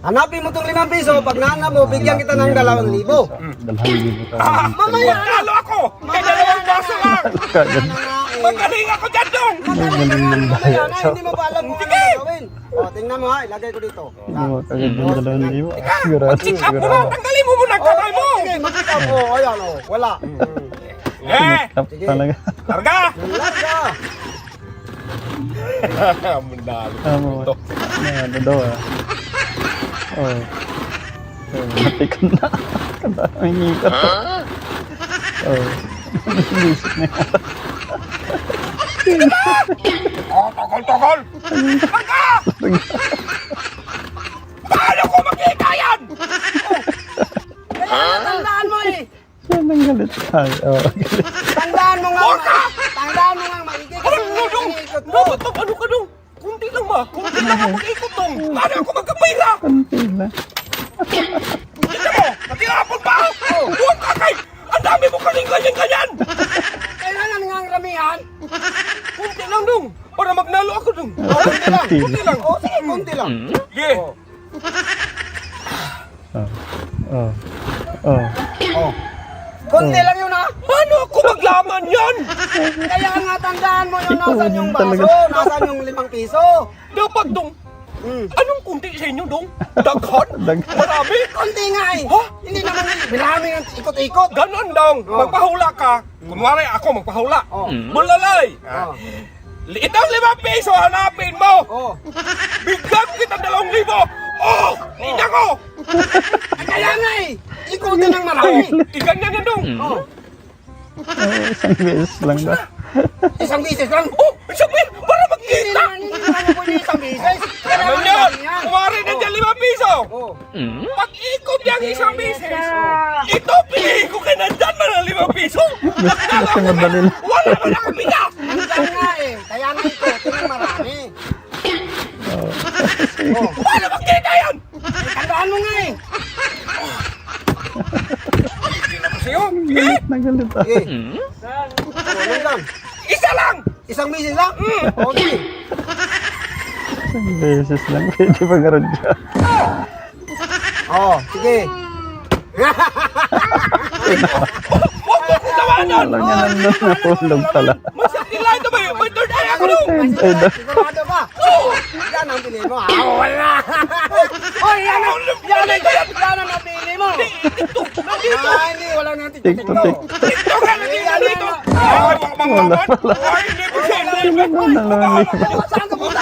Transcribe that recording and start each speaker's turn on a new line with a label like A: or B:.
A: Hanapin mo itong 5 piso, pag nahanap mo, bigyan kita ng 2,000.
B: 2,000 ka.
A: Mamaya!
C: Talo ako! May dalawang baso lang!
B: Kagad.
C: Magaling ako dyan, Dong!
B: Magaling ng
A: Mamaya
B: bayan.
A: na, hindi mo pa alam kung ano gagawin. O, tingnan mo ha, ilagay ko dito.
B: Oo, kagad ng 2,000. Sigurado,
C: Check up mo na!
B: sigurado.
C: Tanggalin mo muna ang
A: O,
C: kamay mo!
A: sige, mag-check up mo. Ayan o, wala.
C: Eh!
B: Tap talaga.
C: Larga!
A: Larga!
C: Mundalo.
B: Tama. Ano daw ah. Oh. Matikon na. Kadaming ikot. Oh. Bisik na yun.
C: Oh, tokol! Larga! Paano ko makita yan?
A: Kaya tandaan mo eh.
B: Yan ang galit tayo. Oh, galit.
A: Tandaan mo nga.
C: Orka!
A: Tandaan mo nga, maigay ka.
C: Ano, Dong? Dapat ang ano ka, Dong? Kunti lang ba? Kunti lang ako mag-ikot, Dong. Paano ako magkapira?
B: Kunti na.
C: Tignan mo! Nag-iapon pa ako! Huwag ka kay! Ang dami mo kaling ganyan-ganyan!
A: Kailangan nga ang ramihan.
C: Kunti lang, Dong! Para magnalo ako, Dong!
A: Kunti lang.
C: Kunti lang!
A: O, sige, kunti lang.
C: Sige!
B: Oh. Oh.
A: Oh. Kunti lang yun ha.
C: Paano ako maglaman yan?
A: Kaya nga tandaan mo yun,
B: Ikaw
A: nasan
B: din
A: yung
B: talaga.
A: baso, nasan yung 5 piso.
C: Dapat, Dong!
A: Hmm.
C: Anong kunti sa inyo, Dong? Daghan?
B: Daghan.
C: Marami?
A: Kunti nga eh.
C: Ha?
A: Hindi naman bilami ang ikot-ikot.
C: Ganon, Dong!
A: Oh.
C: Magpahula ka. Kunwari ako magpahula.
A: Oh.
C: Malalay!
A: Oh.
C: Itong 5 piso, hanapin mo!
A: Oh.
C: Bigyan kita 2,000! Oh! Ina ko!
A: Kaya nga eh. Ikutin ng marami.
C: Iganyan yan, Dong!
A: Oh.
B: Isang beses lang ba?
A: Isang bisis lang.
C: Oh! Sabi! Para
A: Hindi
C: magkita!
A: naman pwede isang bisis.
C: Ano
A: Kailangan
C: yan?
A: marami yan.
C: Kumari na dyan 5 piso!
A: Oh.
C: Pag-ikot yung isang bisis, ito piliin ko kay nandyan man ang 5 piso!
B: Kasi madali lang.
C: Wala na nakapila!
A: Hanggang nga eh. Kaya nga ikutin ng marami. Oh.
C: Paano magkita yan?
A: Tandaan mo nga eh.
C: Hindi na ko sa'yo. Sige!
B: Nagalit ah.
A: Okay. Ano lang?
C: Isa lang!
A: Isang bisis lang? Okay.
B: Isang beses lang. Pwede ba garon ka?
A: Oh, sige.
C: Huwag mo kong tawanan!
B: Alam niya nandun nahulog pala.
C: Masakila ito ba yun? May third eye ako nung!
B: Ay, daw.
A: Sigurado ba?
C: Oo!
A: Yan ang pili mo. Ah, wala. Oy, yan ang napili mo.
C: Nandito!
A: Ah, hindi, wala nang
B: TikTok,
A: tiktok.
B: TikTok.
C: Dito ka! Nandito! Ay, mga
B: Wala,
C: mamaman!
B: wala.
C: Ay, hindi ko siya!
B: Sino ba nalulito?
A: Saan ka punta?